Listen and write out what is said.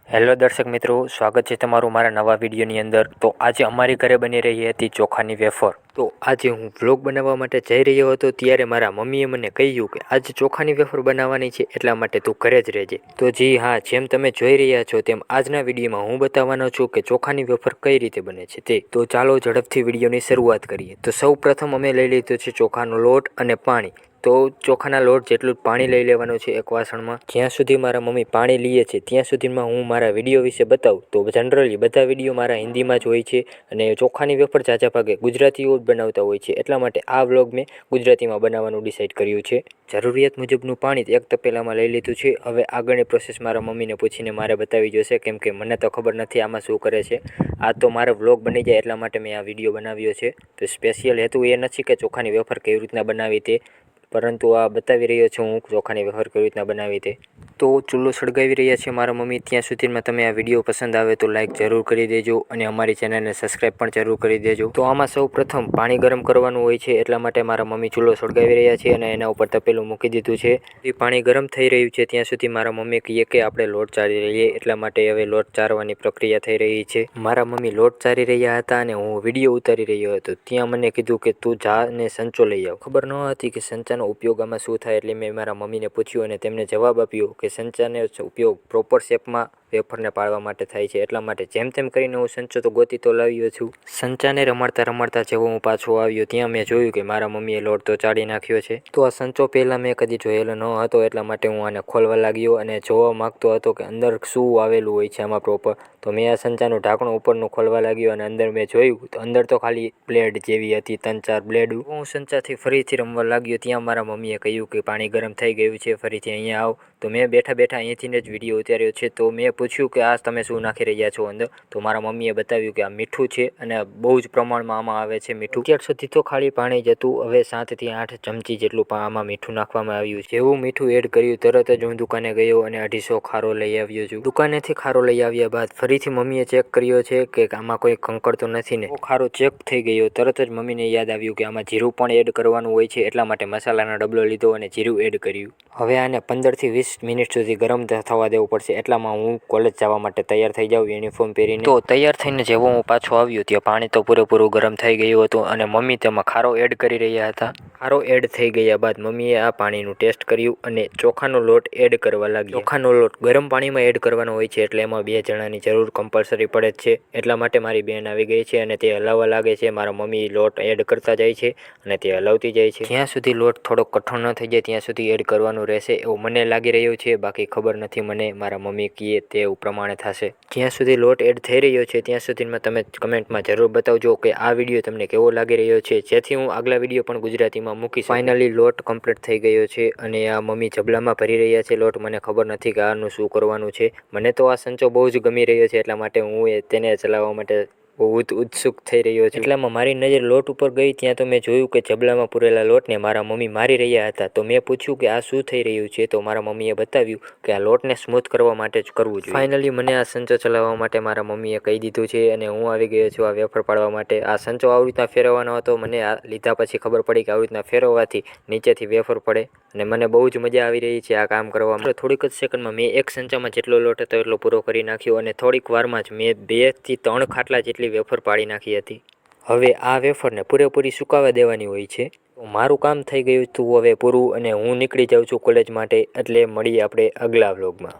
Hello દર્શક મિત્રો, સ્વાગત છે તમારું મારા નવા વિડીયોની અંદર। તો આજે અમારી ઘરે બની રહી હતી ચોખાની વેફર। તો આજે હું વ્લોગ બનાવવા માટે જઈ રહ્યો હતો ત્યારે મારા મમ્મીએ મને કહ્યું કે આજે ચોખાની વેફર બનાવવાની છે, એટલા માટે તું ઘરે જ રહેજે। તો જી હા, જેમ તમે જોઈ રહ્યા છો તેમ આજના વિડીયોમાં હું બતાવવાનો છું કે ચોખાની વેફર કઈ રીતે બને છે તે। તો ચાલો ઝડપથી વિડીયોની શરૂઆત કરીએ। તો સૌ પ્રથમ અમે લઈ લીધો છે ચોખાનો લોટ અને પાણી। તો ચોખાના લોટ જેટલું પાણી લઈ લેવાનું છે એક વાસણમાં। જ્યાં સુધી મારા મમ્મી પાણી લે છે ત્યાં સુધીમાં હું મારા વિડીયો વિશે બતાવું તો જનરલી બધા વિડીયો મારા હિન્દીમાં જ હોય છે અને ચોખાની વેફર ઝાઝા ભાગે ગુજરાતીઓ જ બનાવતા હોય છે, એટલા માટે આ વ્લોગ મેં ગુજરાતીમાં બનાવવાનું ડિસાઈડ કર્યું છે। જરૂરિયાત મુજબનું પાણી એક તપેલામાં લઈ લીધું છે। હવે આગળની પ્રોસેસ મારા મમ્મીને પૂછીને મારે બતાવી જોશે, કેમ કે મને તો ખબર નથી આમાં શું કરે છે। આ તો મારો વ્લોગ બની જાય એટલા માટે મેં આ વિડીયો બનાવ્યો છે। તો સ્પેશિયલ હેતુ એ નથી કે ચોખાની વેફર કેવી રીતના બનાવી તે, પરંતુ આ બતાવી રહ્યો છું હું ચોખાની વેફર કેવી રીતના બનાવી તે। તો ચૂલો સળગાવી રહ્યા છે મારા મમ્મી। ત્યાં સુધીમાં તમે આ વિડીયો પસંદ આવે તો લાઈક જરૂર કરી દેજો અને અમારી ચેનલને સબસ્ક્રાઈબ પણ જરૂર કરી દેજો। તો આમાં સૌ પ્રથમ પાણી ગરમ કરવાનું હોય છે, એટલા માટે મારા મમ્મી ચૂલો સળગાવી રહ્યા છે અને એના ઉપર તપેલું મૂકી દીધું છે। પાણી ગરમ થઈ રહ્યું છે ત્યાં સુધી મારા મમ્મી કહીએ કે આપણે લોટ ચાળી લઈએ, એટલા માટે હવે લોટ ચારવાની પ્રક્રિયા થઈ રહી છે। મારા મમ્મી લોટ ચારી રહ્યા હતા અને હું વિડીયો ઉતારી રહ્યો હતો। ત્યાં મને કીધું કે તું જા અને સંચો લઈ આવ। ખબર ન હતી કે સંચાનો ઉપયોગ આમાં શું થાય, એટલે મેં મારા મમ્મીને પૂછ્યું અને તેમને જવાબ આપ્યો કે સંચાનો ઉપયોગ પ્રોપર શેપમાં વેફરને પાડવા માટે થાય છે, એટલા માટે જેમ તેમ કરીને હું સંચો તો ગોતી તો લાવ્યો છું। સંચાને રમાડતા રમાડતા જેવો હું પાછો આવ્યો ત્યાં મેં જોયું કે મારા મમ્મીએ લોટ તો ચાળી નાખ્યો છે। તો આ સંચો પહેલાં મેં કદી જોયેલો ન હતો, એટલા માટે હું આને ખોલવા લાગ્યો અને જોવા માગતો હતો કે અંદર શું આવેલું હોય છે આમાં પ્રોપર। તો મેં આ સંચાનું ઢાંકણું ઉપરનું ખોલવા લાગ્યો અને અંદર મેં જોયું તો અંદર તો ખાલી બ્લેડ જેવી હતી, 3-4 બ્લેડ। હું સંચાથી ફરીથી રમવા લાગ્યો ત્યાં મારા મમ્મીએ કહ્યું કે પાણી ગરમ થઈ ગયું છે, ફરીથી અહીંયા આવ। તો મેં બેઠા બેઠા અહીંથી જ વિડીયો ઉતાર્યો છે। તો મેં પૂછ્યું કે આ તમે શું નાખી રહ્યા છો અંદર, તો મારા મમ્મીએ બતાવ્યું કે આ મીઠું છે અને બહુ જ પ્રમાણમાં આમાં આવે છે મીઠું। અત્યાર સુધી તો ખાલી પાણી જ હતું, હવે 7 થી 8 ચમચી જેટલું આમાં મીઠું નાખવામાં આવ્યું છે। જેવું મીઠું એડ કર્યું તરત જ હું દુકાને ગયો અને 250 ખારો લઈ આવ્યો છું। દુકાનેથી ખારો લઈ આવ્યા બાદ ફરીથી મમ્મીએ ચેક કર્યો છે કે આમાં કોઈ કંકર તો નથી ને। ખારો ચેક થઈ ગયો તરત જ મમ્મીને યાદ આવ્યું કે આમાં જીરું પણ એડ કરવાનું હોય છે, એટલા માટે મસાલાનો ડબલો લીધો અને જીરું એડ કર્યું। હવે આને 15 થી 20 મિનિટ સુધી ગરમ થવા દેવું પડશે, એટલામાં હું કોલેજ જવા માટે તૈયાર થઈ જાઉં યુનિફોર્મ પહેરીને। તો તૈયાર થઈને જેવો હું પાછો આવ્યો ત્યાં પાણી તો પૂરેપૂરું ગરમ થઈ ગયું હતું અને મમ્મી તેમાં ખારો એડ કરી રહ્યા હતા। ખારો એડ થઈ ગયા બાદ મમ્મીએ આ પાણીનું ટેસ્ટ કર્યું અને ચોખાનો લોટ એડ કરવા લાગ્યા। ચોખાનો લોટ ગરમ પાણીમાં એડ કરવાનો હોય છે, એટલે એમાં 2 જણાની જરૂર કમ્પલસરી પડે જ છે, એટલા માટે મારી બેન આવી ગઈ છે અને તે હલાવવા લાગે છે। મારા મમ્મી લોટ એડ કરતા જાય છે અને તે હલાવતી જાય છે। જ્યાં સુધી લોટ થોડો કઠણ ન થઈ જાય ત્યાં સુધી એડ કરવાનું રહેશે એવું મને લાગી રહ્યું છે, બાકી ખબર નથી મને, મારા મમ્મી કહે તે પ્રમાણે થશે। જ્યાં સુધી લોટ એડ થઈ રહ્યો છે ત્યાં સુધીમાં તમે કમેન્ટમાં જરૂર બતાવજો કે આ વિડીયો તમને કેવો લાગી રહ્યો છે, જેથી હું આગલા વિડીયો પણ ગુજરાતીમાં મૂકીશ। ફાઇનલી લોટ કમ્પ્લીટ થઈ ગયો છે અને આ મમ્મી જબલામાં ભરી રહ્યા છે લોટ। મને ખબર નથી કે આનું શું કરવાનું છે, મને તો આ સંચો બહુ જ ગમી રહ્યો છે, એટલા માટે હું તેને ચલાવવા માટે બહુ ઉત્સુક થઈ રહ્યો છું। એટલામાં મારી નજર લોટ ઉપર ગઈ, ત્યાં તો મેં જોયું કે જબલામાં પૂરેલા લોટને મારા મમ્મી મારી રહ્યા હતા। તો મેં પૂછ્યું કે આ શું થઈ રહ્યું છે, તો મારા મમ્મીએ બતાવ્યું કે આ લોટને સ્મૂથ કરવા માટે જ કરવું જોઈએ। ફાઇનલી મને આ સંચો ચલાવવા માટે મારા મમ્મીએ કહી દીધું છે અને હું આવી ગયો છું આ વેફર પાડવા માટે। આ સંચો આવી રીતના ફેરવવાનો હતો, મને આ લીધા પછી ખબર પડી કે આવી રીતના ફેરવવાથી નીચેથી વેફર પડે અને મને બહુ જ મજા આવી રહી છે આ કામ કરવામાં। થોડીક જ સેકન્ડમાં મેં એક સંચામાં જેટલો લોટ હતો એટલો પૂરો કરી નાખ્યો અને થોડીક વારમાં જ મેં 2 થી 3 ખાટલા જેટલી વેફર પાડી નાખી હતી। હવે આ વેફરને પૂરેપૂરી સુકાવા દેવાની હોય છે। મારું કામ થઈ ગયું હતું હવે પૂરું અને હું નીકળી જાઉં છું કોલેજ માટે, એટલે મળીએ આપણે આગલા વ્લોગમાં।